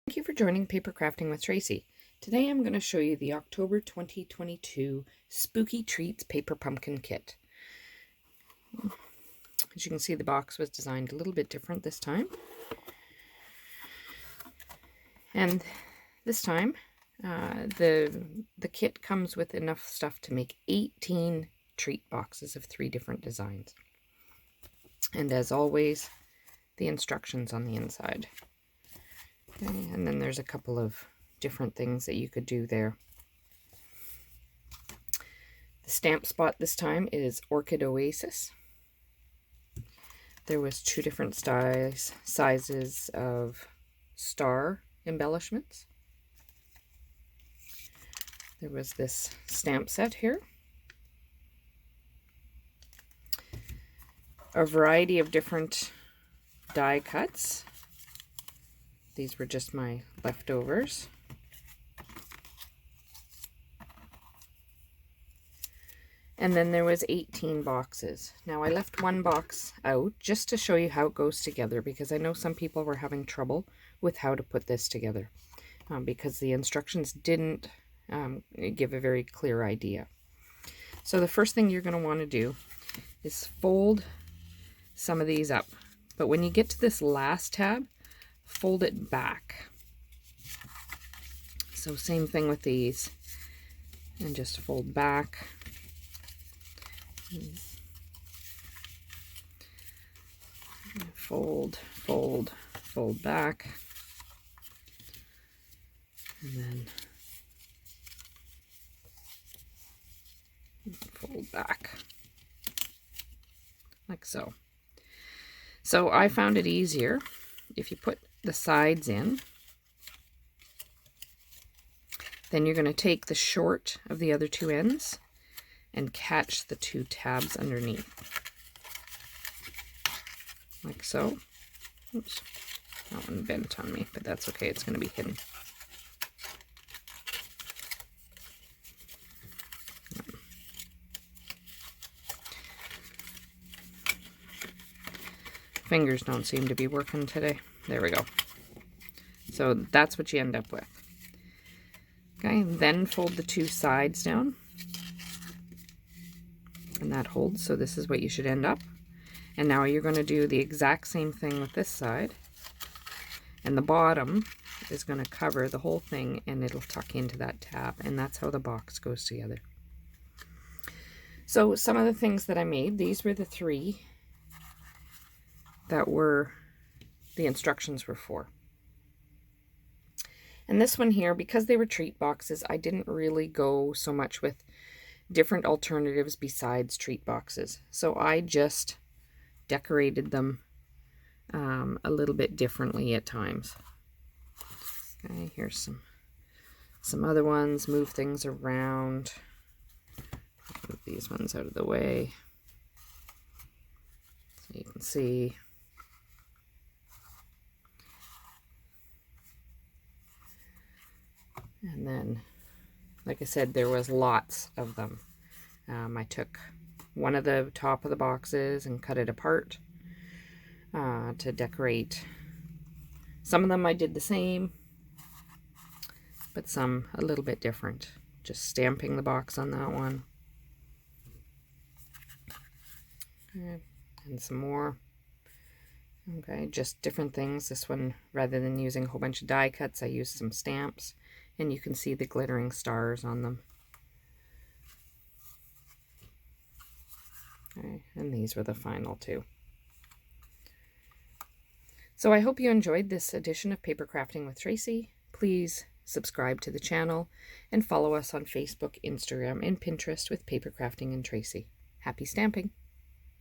Thank you for joining Paper Crafting with Tracey. Today I'm going to show you the October 2022 Spooky Treats Paper Pumpkin Kit. As you can see, the box was designed a little bit different this time. And this time, the kit comes with enough stuff to make 18 treat boxes of 3 different designs. And as always, the instructions on the inside. Okay, and then there's a couple of different things that you could do there. The stamp spot this time is Orchid Oasis. There was 2 different sizes of star embellishments. There was this stamp set here. A variety of different die cuts. These were just my leftovers. And then there was 18 boxes. Now I left one box out just to show you how it goes together, because I know some people were having trouble with how to put this together because the instructions didn't give a very clear idea. So the first thing you're going to want to do is fold some of these up. But when you get to this last tab, fold it back. So same thing with these, and just fold back. Fold, fold, fold back, and then fold back, like so. So I found it easier if you put the sides in. Then you're going to take the short of the other 2 ends and catch the 2 tabs underneath, like so. Oops, that one bent on me, but that's okay, it's going to be hidden. Fingers don't seem to be working today. There we go. So that's what you end up with. Okay, then fold the 2 sides down. And that holds, so this is what you should end up. And now you're going to do the exact same thing with this side. And the bottom is going to cover the whole thing, and it'll tuck into that tab. And that's how the box goes together. So some of the things that I made, these were the 3 that were the instructions were for. And this one here, because they were treat boxes, I didn't really go so much with different alternatives besides treat boxes. So I just decorated them a little bit differently at times. Okay, here's some other ones. Move things around. Move these ones out of the way so you can see. And then, like I said, there was lots of them. I took one of the top of the boxes and cut it apart to decorate. Some of them I did the same, but some a little bit different. Just stamping the box on that one. Okay, and some more. Okay, just different things. This one, rather than using a whole bunch of die cuts, I used some stamps. And you can see the glittering stars on them. Okay, and these were the final 2. So I hope you enjoyed this edition of Paper Crafting with Tracey. Please subscribe to the channel and follow us on Facebook, Instagram, and Pinterest with Paper Crafting and Tracey. Happy stamping!